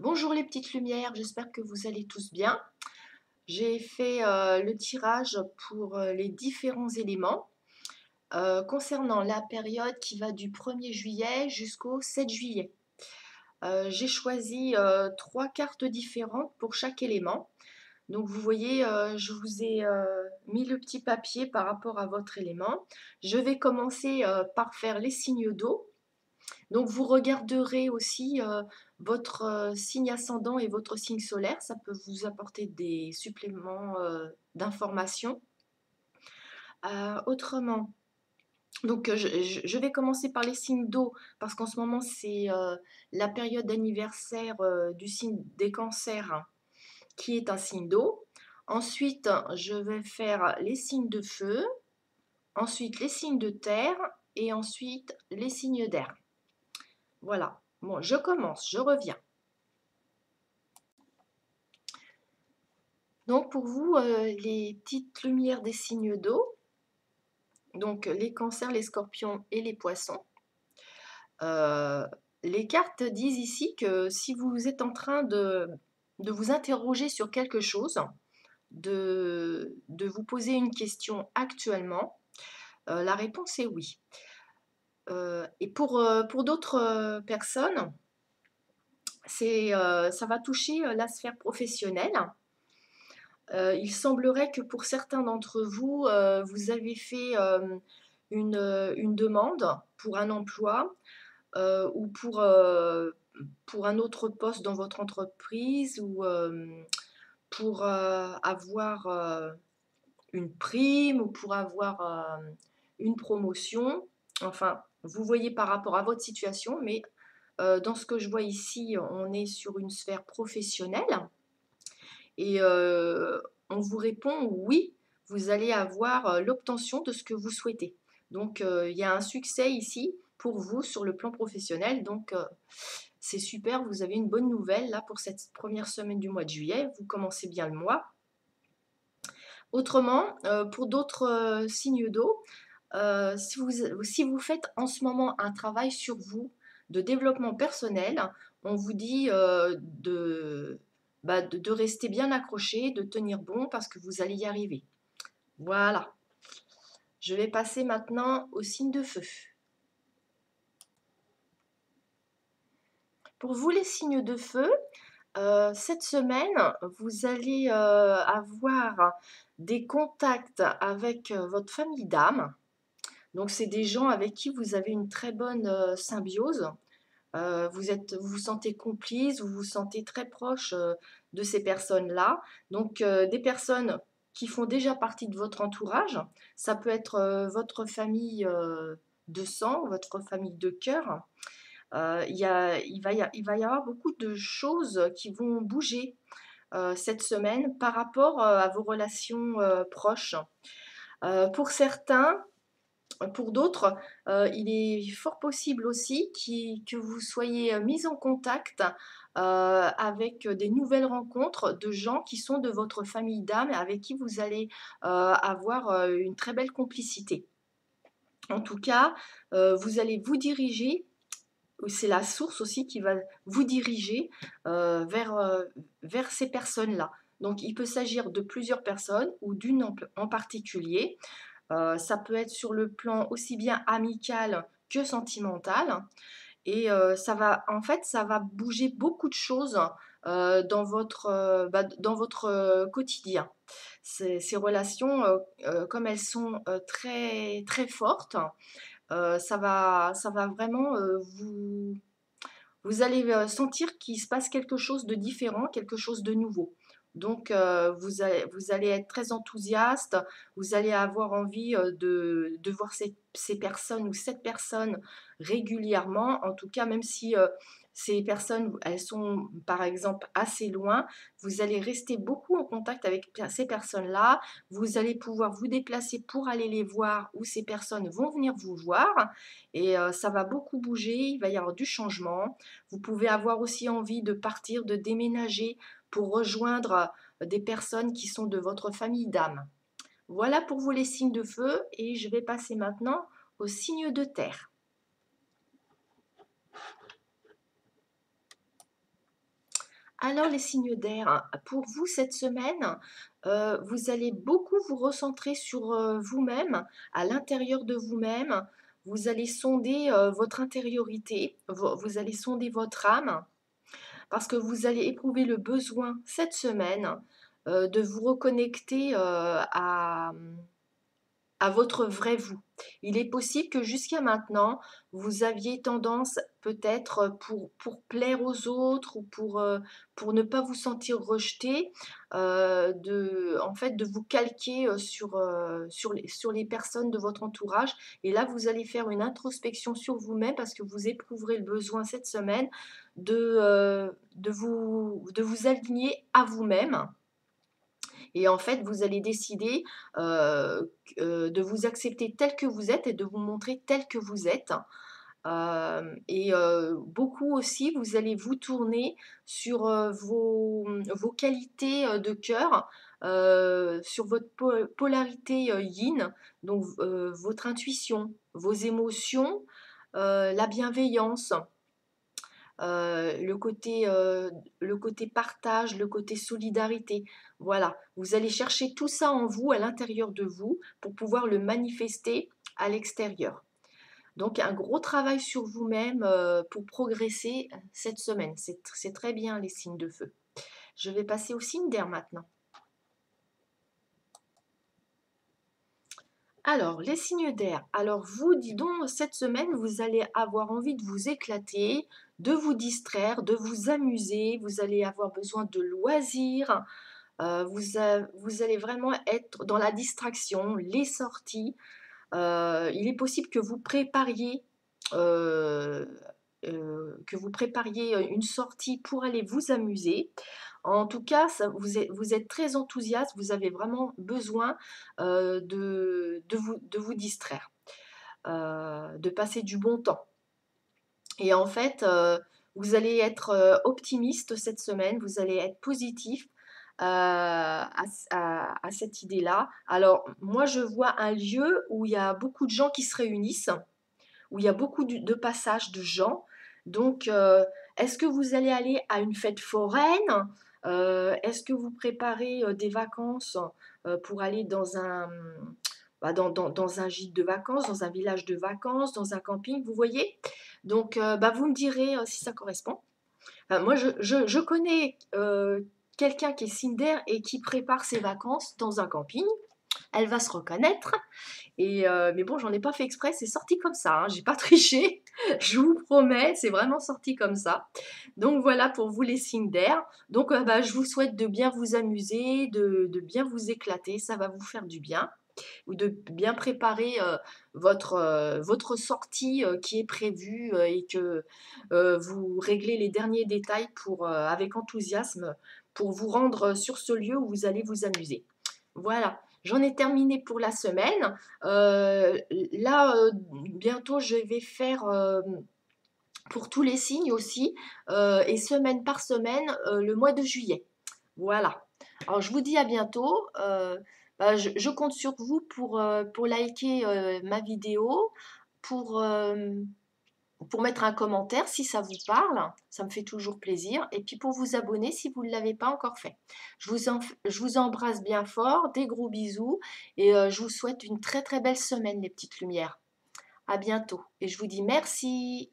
Bonjour les petites lumières, j'espère que vous allez tous bien. J'ai fait le tirage pour les différents éléments concernant la période qui va du 1er juillet jusqu'au 7 juillet. J'ai choisi trois cartes différentes pour chaque élément. Donc vous voyez, je vous ai mis le petit papier par rapport à votre élément. Je vais commencer par faire les signes d'eau. Donc vous regarderez aussi votre signe ascendant et votre signe solaire, ça peut vous apporter des suppléments d'informations. Autrement, donc je vais commencer par les signes d'eau parce qu'en ce moment c'est la période d'anniversaire du signe des cancers qui est un signe d'eau. Ensuite, je vais faire les signes de feu, ensuite les signes de terre et ensuite les signes d'air. Voilà. Bon, je commence, je reviens. Donc pour vous, les petites lumières des signes d'eau, donc les cancers, les scorpions et les poissons, euh, les cartes disent ici que si vous êtes en train de vous interroger sur quelque chose, de vous poser une question actuellement, la réponse est oui. Et pour d'autres personnes, ça va toucher la sphère professionnelle. Il semblerait que pour certains d'entre vous, vous avez fait une demande pour un emploi ou pour un autre poste dans votre entreprise ou pour avoir une prime ou pour avoir une promotion. Enfin, vous voyez par rapport à votre situation, mais dans ce que je vois ici, on est sur une sphère professionnelle. Et on vous répond oui, vous allez avoir l'obtention de ce que vous souhaitez. Donc il y a un succès ici pour vous sur le plan professionnel. Donc c'est super, vous avez une bonne nouvelle là pour cette première semaine du mois de juillet. Vous commencez bien le mois. Autrement, pour d'autres signes d'eau, si vous faites en ce moment un travail sur vous de développement personnel, on vous dit de rester bien accroché, de tenir bon parce que vous allez y arriver. Voilà. Je vais passer maintenant au signe de feu. Pour vous les signes de feu, cette semaine, vous allez avoir des contacts avec votre famille d'âme. Donc c'est des gens avec qui vous avez une très bonne symbiose. Vous vous sentez complice, vous vous sentez très proche de ces personnes-là. Donc des personnes qui font déjà partie de votre entourage. Ça peut être votre famille de sang, votre famille de cœur. Il va y avoir beaucoup de choses qui vont bouger cette semaine par rapport à vos relations proches. Pour certains, pour d'autres, il est fort possible aussi que vous soyez mis en contact avec des nouvelles rencontres de gens qui sont de votre famille d'âme et avec qui vous allez avoir une très belle complicité. En tout cas, vous allez vous diriger, c'est la source aussi qui va vous diriger vers ces personnes-là. Donc il peut s'agir de plusieurs personnes ou d'une en particulier. Ça peut être sur le plan aussi bien amical que sentimental. Et en fait, ça va bouger beaucoup de choses dans votre quotidien. Ces relations, comme elles sont très, très fortes, ça va vraiment vous allez sentir qu'il se passe quelque chose de différent, quelque chose de nouveau. Donc, vous allez être très enthousiaste, vous allez avoir envie de voir ces personnes ou cette personne régulièrement. En tout cas, même si ces personnes, elles sont par exemple assez loin, vous allez rester beaucoup en contact avec ces personnes-là. Vous allez pouvoir vous déplacer pour aller les voir ou ces personnes vont venir vous voir. Et ça va beaucoup bouger, il va y avoir du changement. Vous pouvez avoir aussi envie de partir, de déménager pour rejoindre des personnes qui sont de votre famille d'âme. Voilà pour vous les signes de feu et je vais passer maintenant aux signes de terre. Alors les signes d'air, hein, pour vous cette semaine, vous allez beaucoup vous recentrer sur, vous-même, à l'intérieur de vous-même. Vous allez sonder, votre intériorité, vous allez sonder votre âme, parce que vous allez éprouver le besoin cette semaine, de vous reconnecter, à votre vrai vous. Il est possible que jusqu'à maintenant, vous aviez tendance peut-être pour plaire aux autres ou pour ne pas vous sentir rejeté, en fait, de vous calquer, sur les personnes de votre entourage et là, vous allez faire une introspection sur vous-même parce que vous éprouverez le besoin cette semaine de vous aligner à vous-même et en fait, vous allez décider, de vous accepter tel que vous êtes et de vous montrer tel que vous êtes. Beaucoup aussi, vous allez vous tourner sur, vos qualités, de cœur, sur votre polarité, yin, donc votre intuition, vos émotions, la bienveillance. Le côté partage, le côté solidarité. Voilà, vous allez chercher tout ça en vous, à l'intérieur de vous, pour pouvoir le manifester à l'extérieur. Donc un gros travail sur vous-même, pour progresser, cette semaine. C'est très bien les signes de feu. Je vais passer aux signes d'air maintenant. Alors, les signes d'air. Alors, vous, dis donc, cette semaine, vous allez avoir envie de vous éclater, de vous distraire, de vous amuser. Vous allez avoir besoin de loisirs. Vous allez vraiment être dans la distraction, les sorties. Il est possible euh, que vous prépariez une sortie pour aller vous amuser. En tout cas, vous êtes très enthousiaste, vous avez vraiment besoin de vous distraire, de passer du bon temps. Et en fait, vous allez être optimiste cette semaine, vous allez être positif à cette idée-là. Alors, moi, je vois un lieu où il y a beaucoup de gens qui se réunissent, où il y a beaucoup de passages de gens. Donc, est-ce que vous allez aller à une fête foraine? Est-ce que vous préparez des vacances pour aller dans un gîte de vacances, dans un village de vacances, dans un camping, vous voyez? Donc, vous me direz si ça correspond. Moi, je connais quelqu'un qui est signe d'air et qui prépare ses vacances dans un camping. Elle va se reconnaître. Mais bon, j'en ai pas fait exprès, c'est sorti comme ça, hein, j'ai pas triché, je vous promets, c'est vraiment sorti comme ça. Donc voilà pour vous les signes d'air. Donc je vous souhaite de bien vous amuser, de bien vous éclater, ça va vous faire du bien. Ou de bien préparer votre sortie qui est prévue et que vous réglez les derniers détails avec enthousiasme pour vous rendre sur ce lieu où vous allez vous amuser. Voilà, j'en ai terminé pour la semaine. Là, bientôt, je vais faire pour tous les signes aussi, et semaine par semaine, le mois de juillet. Voilà. Alors, je vous dis à bientôt. Je compte sur vous pour liker ma vidéo, pour, euh, pour mettre un commentaire si ça vous parle, ça me fait toujours plaisir, et puis pour vous abonner si vous ne l'avez pas encore fait. Je vous embrasse bien fort, des gros bisous, et je vous souhaite une très très belle semaine les petites lumières. À bientôt, et je vous dis merci.